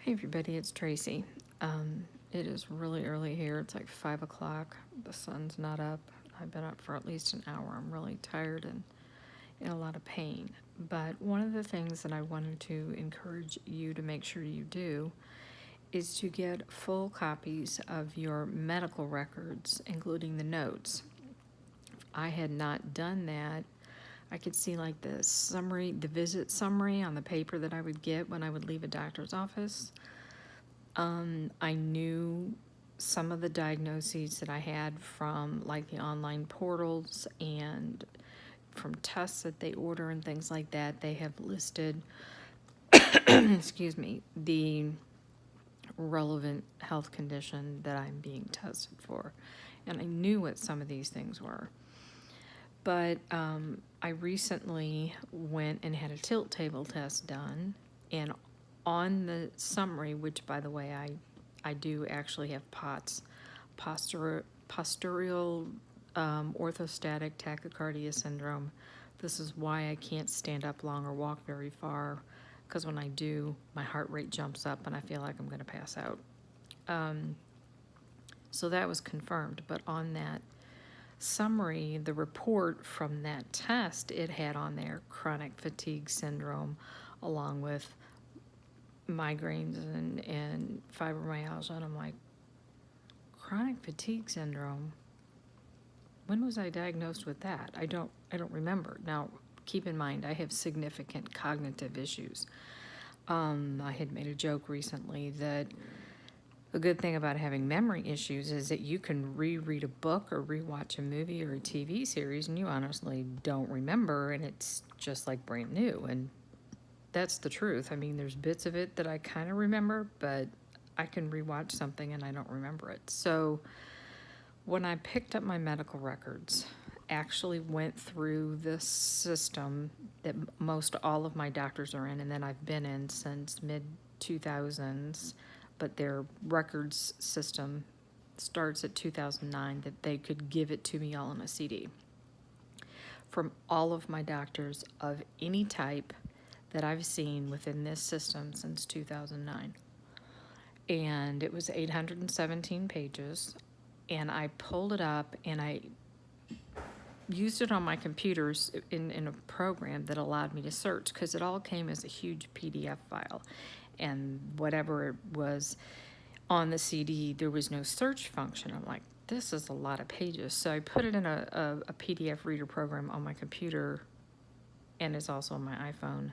Hey everybody, it's Tracy. It is really early here. It's like 5 o'clock. The sun's not up. I've been up for at least an hour. I'm really tired and in a lot of pain. But one of the things that I wanted to encourage you to make sure you do is to get full copies of your medical records, including the notes. If I had not done that, I could see like the summary, the visit summary on the paper that I would get when I would leave a doctor's office. I knew some of the diagnoses that I had from like the online portals and from tests that they order and things like that. They have listed, excuse me, the relevant health condition that I'm being tested for. And I knew what some of these things were. But I recently went and had a tilt table test done, and on the summary, which by the way I do actually have PoTS, postural orthostatic tachycardia syndrome. This is why I can't stand up long or walk very far, because when I do, my heart rate jumps up and I feel like I'm going to pass out. So that was confirmed, but on that summary, the report from that test, it had on there chronic fatigue syndrome along with migraines and fibromyalgia, and I'm like, chronic fatigue syndrome? When was I diagnosed with that? I don't remember. Now, keep in mind, I have significant cognitive issues. I had made a joke recently that the good thing about having memory issues is that you can reread a book or rewatch a movie or a TV series and you honestly don't remember, and it's just like brand new. And that's the truth. I mean, there's bits of it that I kind of remember, but I can rewatch something and I don't remember it. So when I picked up my medical records, actually went through this system that most all of my doctors are in and that I've been in since mid-2000s, but their records system starts at 2009, that they could give it to me all on a CD. From all of my doctors of any type that I've seen within this system since 2009. And it was 817 pages, and I pulled it up and I used it on my computers in a program that allowed me to search, because it all came as a huge PDF file. And whatever it was on the CD, there was no search function. I'm like, this is a lot of pages. So I put it in a PDF reader program on my computer, and it's also on my iPhone,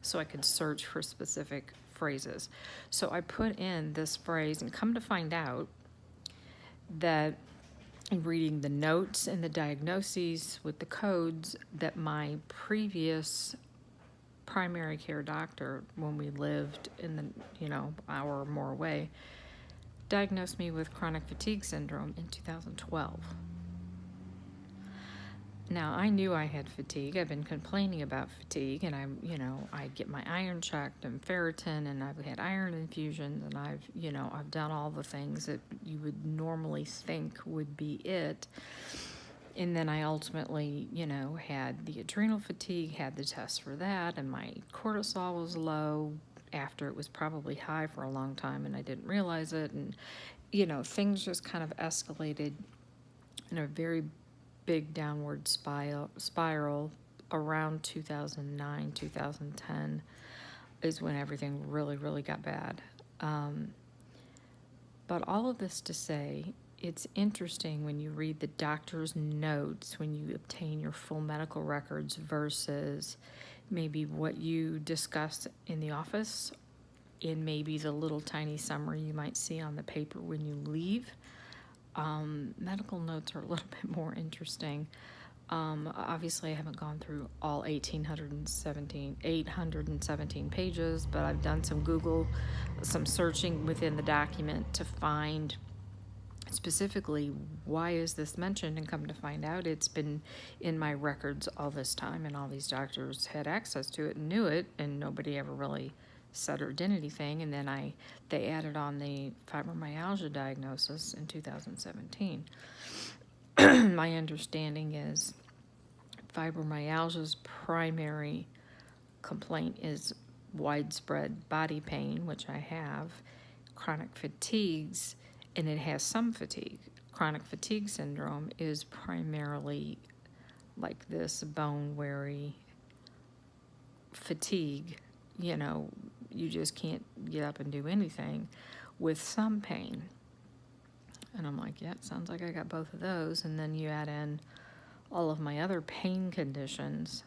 so I could search for specific phrases. So I put in this phrase, and come to find out that in reading the notes and the diagnoses with the codes, that my previous primary care doctor, when we lived in the hour or more away, diagnosed me with chronic fatigue syndrome in 2012. Now, I knew I had fatigue. I've been complaining about fatigue, and I get my iron checked and ferritin, and I've had iron infusions, and I've done all the things that you would normally think would be it. And then I ultimately, had the adrenal fatigue, had the test for that, and my cortisol was low after it was probably high for a long time, and I didn't realize it. And, things just kind of escalated in a very big downward spiral around 2009, 2010 is when everything really, really got bad. But all of this to say, it's interesting when you read the doctor's notes, when you obtain your full medical records versus maybe what you discuss in the office, and maybe the little tiny summary you might see on the paper when you leave. Medical notes are a little bit more interesting. Obviously, I haven't gone through all 817 pages, but I've done some searching within the document to find specifically why is this mentioned, and come to find out it's been in my records all this time, and all these doctors had access to it and knew it, and nobody ever really said or did anything. And then they added on the fibromyalgia diagnosis in 2017. My understanding is fibromyalgia's primary complaint is widespread body pain, which I have, chronic fatigues, and it has some fatigue. Chronic fatigue syndrome is primarily like this bone-weary fatigue, you know, you just can't get up and do anything, with some pain. And I'm like, yeah, it sounds like I got both of those. And then you add in all of my other pain conditions,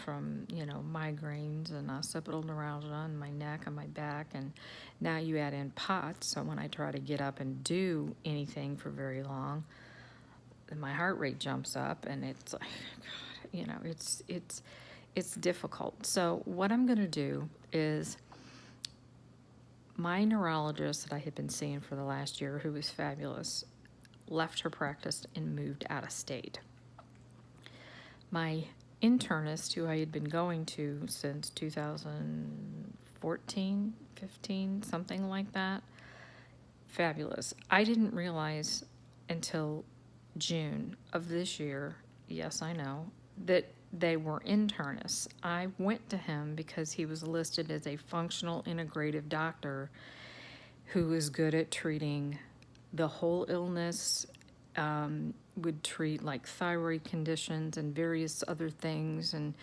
from, you know, migraines and occipital neuralgia in my neck and my back, and now you add in PoTS, so when I try to get up and do anything for very long, my heart rate jumps up, and it's like, God, you know, it's difficult. So what I'm going to do is, my neurologist that I had been seeing for the last year, who was fabulous, left her practice and moved out of state. My internist, who I had been going to since 2014, 15, something like that, fabulous. I didn't realize until June of this year, yes, I know, that they were internists. I went to him because he was listed as a functional integrative doctor who is good at treating the whole illness, would treat like thyroid conditions and various other things, and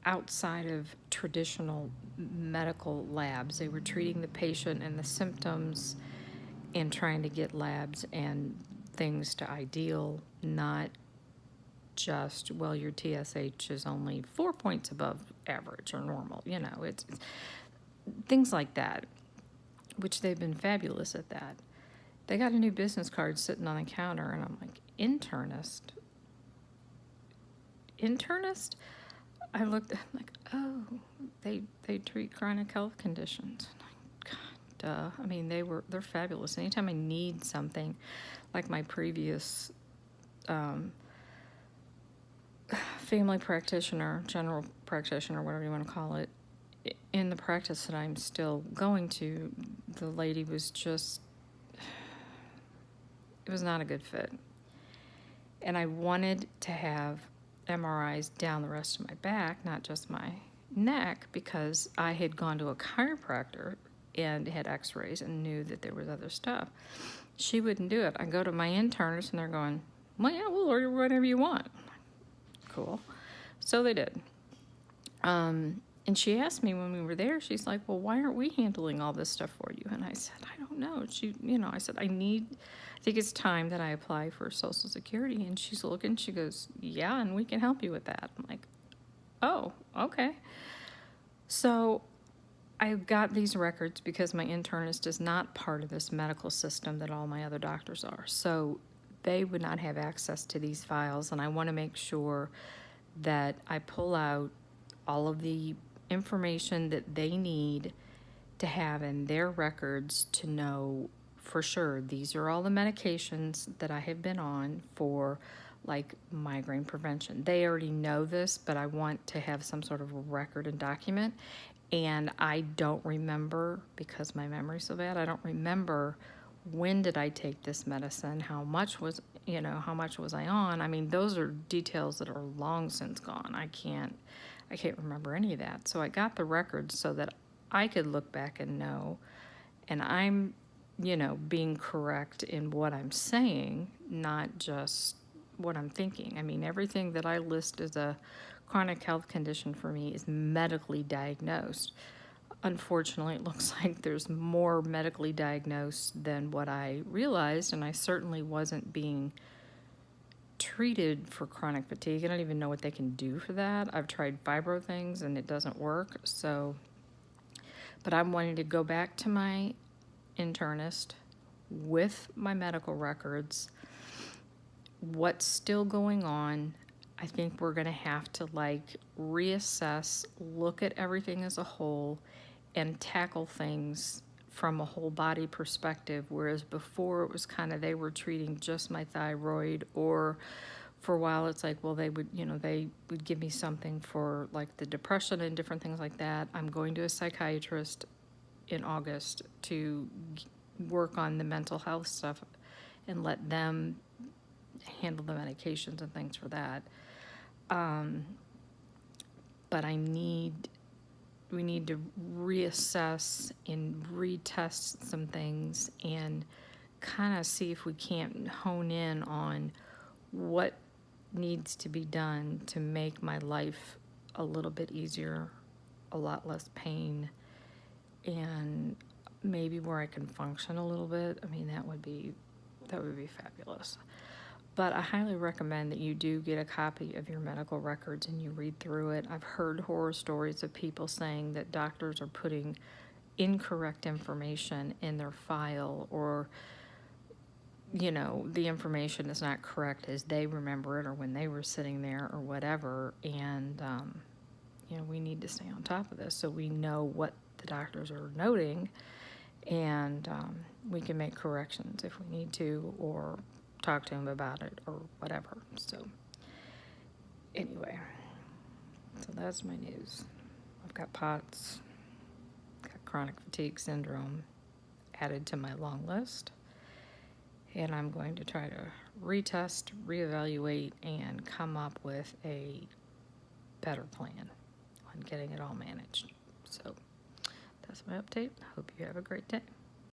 outside of traditional medical labs. They were treating the patient and the symptoms and trying to get labs and things to ideal, not just, well, your TSH is only 4 points above average or normal. You know, it's things like that, which they've been fabulous at that. They got a new business card sitting on the counter, and I'm like, internist? Internist? I looked, I'm like, oh, they treat chronic health conditions. God, duh. I mean, they're fabulous. Anytime I need something, like my previous family practitioner, general practitioner, whatever you want to call it, in the practice that I'm still going to, the lady was just, it was not a good fit. And I wanted to have MRIs down the rest of my back, not just my neck, because I had gone to a chiropractor and had x-rays and knew that there was other stuff. She wouldn't do it. I go to my internist and they're going, well, yeah, we'll order whatever you want. Cool. So they did. And she asked me when we were there, she's like, well, why aren't we handling all this stuff for you? And I said, I don't know. I said, I think it's time that I apply for Social Security. And she's looking, she goes, yeah, and we can help you with that. I'm like, oh, okay. So I got these records because my internist is not part of this medical system that all my other doctors are. So they would not have access to these files, and I want to make sure that I pull out all of the information that they need to have in their records to know for sure these are all the medications that I have been on for, like, migraine prevention. They already know this, but I want to have some sort of a record and document. And I don't remember, because my memory's so bad, I don't remember when did I take this medicine, how much was I on. I mean, those are details that are long since gone. I can't remember any of that. So I got the records so that I could look back and know, and I'm, being correct in what I'm saying, not just what I'm thinking. I mean, everything that I list as a chronic health condition for me is medically diagnosed. Unfortunately, it looks like there's more medically diagnosed than what I realized, and I certainly wasn't being treated for chronic fatigue. I don't even know what they can do for that. I've tried fibro things and it doesn't work. But I'm wanting to go back to my internist with my medical records. What's still going on? I think we're going to have to reassess, look at everything as a whole, and tackle things from a whole body perspective, whereas before it was kind of they were treating just my thyroid, or for a while it's like, well, they would give me something for the depression and different things like that. I'm going to a psychiatrist in August to work on the mental health stuff and let them handle the medications and things for that. but we need to reassess and retest some things and kind of see if we can't hone in on what needs to be done to make my life a little bit easier, a lot less pain, and maybe where I can function a little bit. I mean, that would be fabulous. But I highly recommend that you do get a copy of your medical records and you read through it. I've heard horror stories of people saying that doctors are putting incorrect information in their file, or, you know, the information is not correct as they remember it or when they were sitting there or whatever. And, you know, we need to stay on top of this so we know what the doctors are noting, and we can make corrections if we need to, or talk to them about it or whatever. So anyway, so that's my news. I've got PoTS, got chronic fatigue syndrome added to my long list, and I'm going to try to retest, reevaluate, and come up with a better plan on getting it all managed. So that's my update. Hope you have a great day.